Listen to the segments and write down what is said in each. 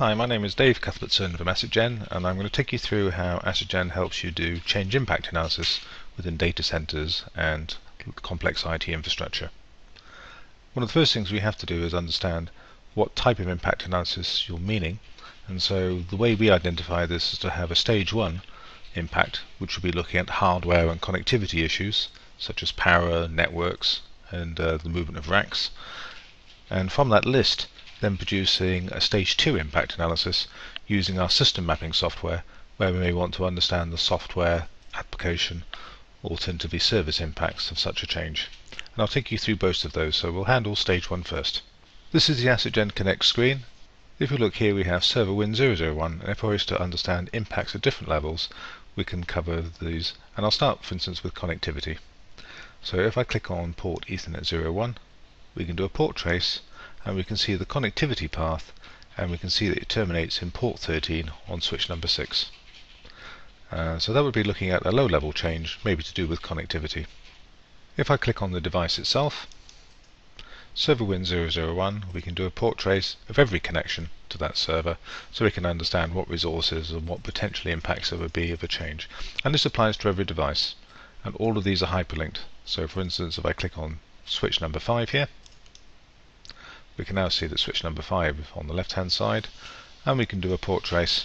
Hi, my name is Dave Cuthbertson from AssetGen, and I'm going to take you through how AssetGen helps you do change impact analysis within data centers and complex IT infrastructure. One of the first things we have to do is understand what type of impact analysis you're meaning, and so the way we identify this is to have a stage 1 impact, which will be looking at hardware and connectivity issues such as power, networks, and the movement of racks, and from that list then producing a stage 2 impact analysis using our system mapping software, where we may want to understand the software, application, alternatively service impacts of such a change. And I'll take you through both of those, so we'll handle stage 1 first. This is the AssetGen Connect screen. If we look here, we have server win 001, and if I wish to understand impacts at different levels, we can cover these, and I'll start for instance with connectivity. So if I click on port Ethernet 01, we can do a port trace, and we can see the connectivity path, and we can see that it terminates in port 13 on switch number 6. So that would be looking at a low level change, maybe to do with connectivity. If I click on the device itself, server win 001, we can do a port trace of every connection to that server, so we can understand what resources and what potentially impacts there would be of a change. And this applies to every device, and all of these are hyperlinked. So for instance, if I click on switch number 5 here, we can now see that switch number 5 on the left hand side, and we can do a port trace,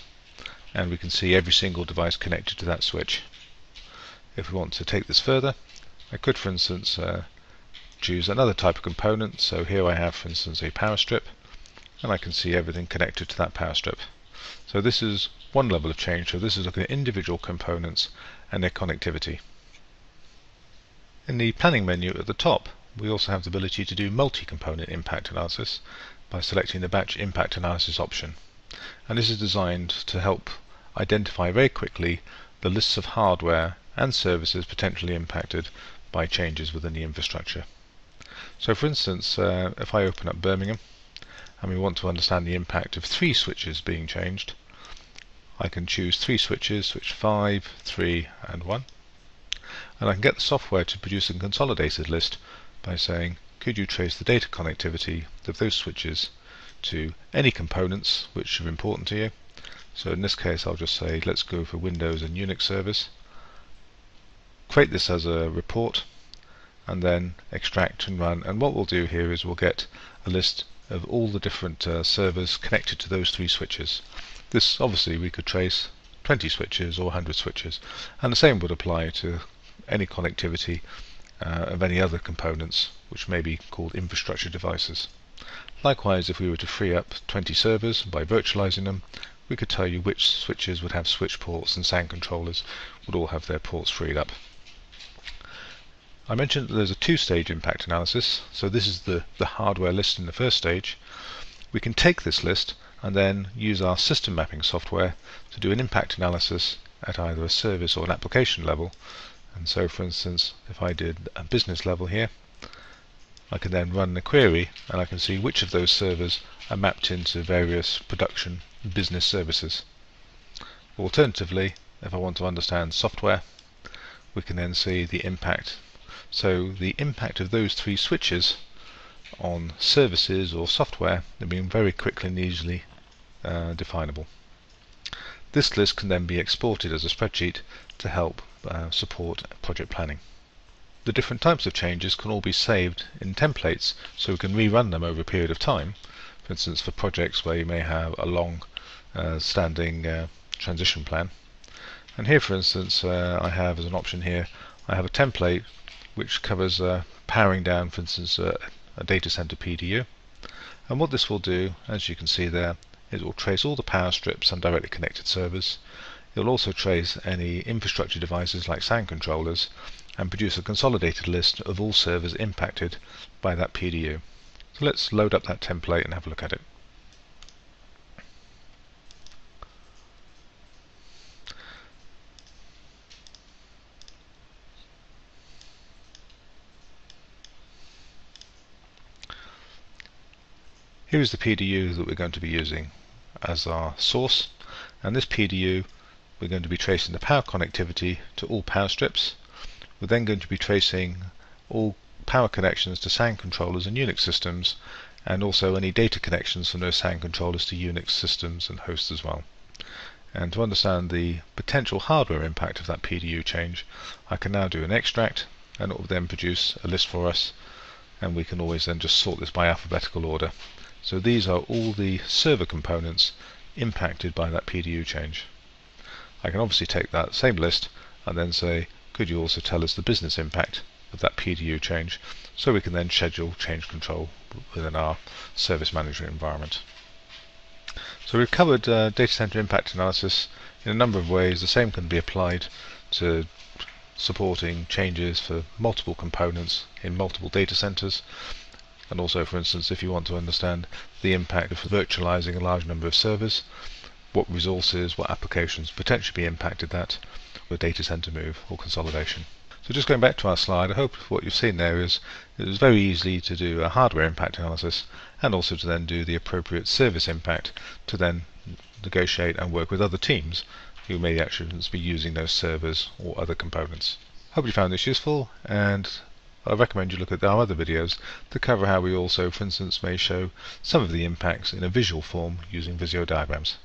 and we can see every single device connected to that switch. If we want to take this further, I could for instance choose another type of component. So here I have for instance a power strip, and I can see everything connected to that power strip. So this is one level of change, so this is looking at individual components and their connectivity. In the planning menu at the top, we also have the ability to do multi-component impact analysis by selecting the batch impact analysis option. And this is designed to help identify very quickly the lists of hardware and services potentially impacted by changes within the infrastructure. So for instance, if I open up Birmingham and we want to understand the impact of 3 switches being changed, I can choose 3 switches, switch 5, 3 and 1, and I can get the software to produce a consolidated list by saying, could you trace the data connectivity of those switches to any components which are important to you. So in this case I'll just say let's go for Windows and Unix servers, create this as a report, and then extract and run. And what we'll do here is we'll get a list of all the different servers connected to those 3 switches. This obviously we could trace 20 switches or 100 switches, and the same would apply to any connectivity of any other components which may be called infrastructure devices. Likewise, if we were to free up 20 servers by virtualizing them, we could tell you which switches would have switch ports and SAN controllers would all have their ports freed up. I mentioned that there's a 2-stage impact analysis, so this is the hardware list in the first stage. We can take this list and then use our system mapping software to do an impact analysis at either a service or an application level. And so for instance, if I did a business level here, I can then run the query and I can see which of those servers are mapped into various production business services. Alternatively, if I want to understand software, we can then see the impact. So the impact of those 3 switches on services or software have been very quickly and easily definable. This list can then be exported as a spreadsheet to help support project planning. The different types of changes can all be saved in templates, so we can rerun them over a period of time. For instance, for projects where you may have a long standing transition plan. And here for instance I have as an option here, I have a template which covers powering down for instance a data center PDU. And what this will do, as you can see there, it will trace all the power strips and directly connected servers. It will also trace any infrastructure devices like SAN controllers and produce a consolidated list of all servers impacted by that PDU. So let's load up that template and have a look at it. Here is the PDU that we're going to be using as our source, and this PDU we're going to be tracing the power connectivity to all power strips. We're then going to be tracing all power connections to SAN controllers and Unix systems, and also any data connections from those SAN controllers to Unix systems and hosts as well. And to understand the potential hardware impact of that PDU change, I can now do an extract, and it will then produce a list for us, and we can always then just sort this by alphabetical order. So these are all the server components impacted by that PDU change. I can obviously take that same list and then say, could you also tell us the business impact of that PDU change, so we can then schedule change control within our service management environment. So we've covered data center impact analysis in a number of ways. The same can be applied to supporting changes for multiple components in multiple data centers, and also, for instance, if you want to understand the impact of virtualizing a large number of servers, what resources, what applications potentially be impacted that with data center move or consolidation. So just going back to our slide, I hope what you've seen there is it was very easy to do a hardware impact analysis, and also to then do the appropriate service impact to then negotiate and work with other teams who may actually be using those servers or other components. Hope you found this useful, and I recommend you look at our other videos to cover how we also, for instance, may show some of the impacts in a visual form using Visio diagrams.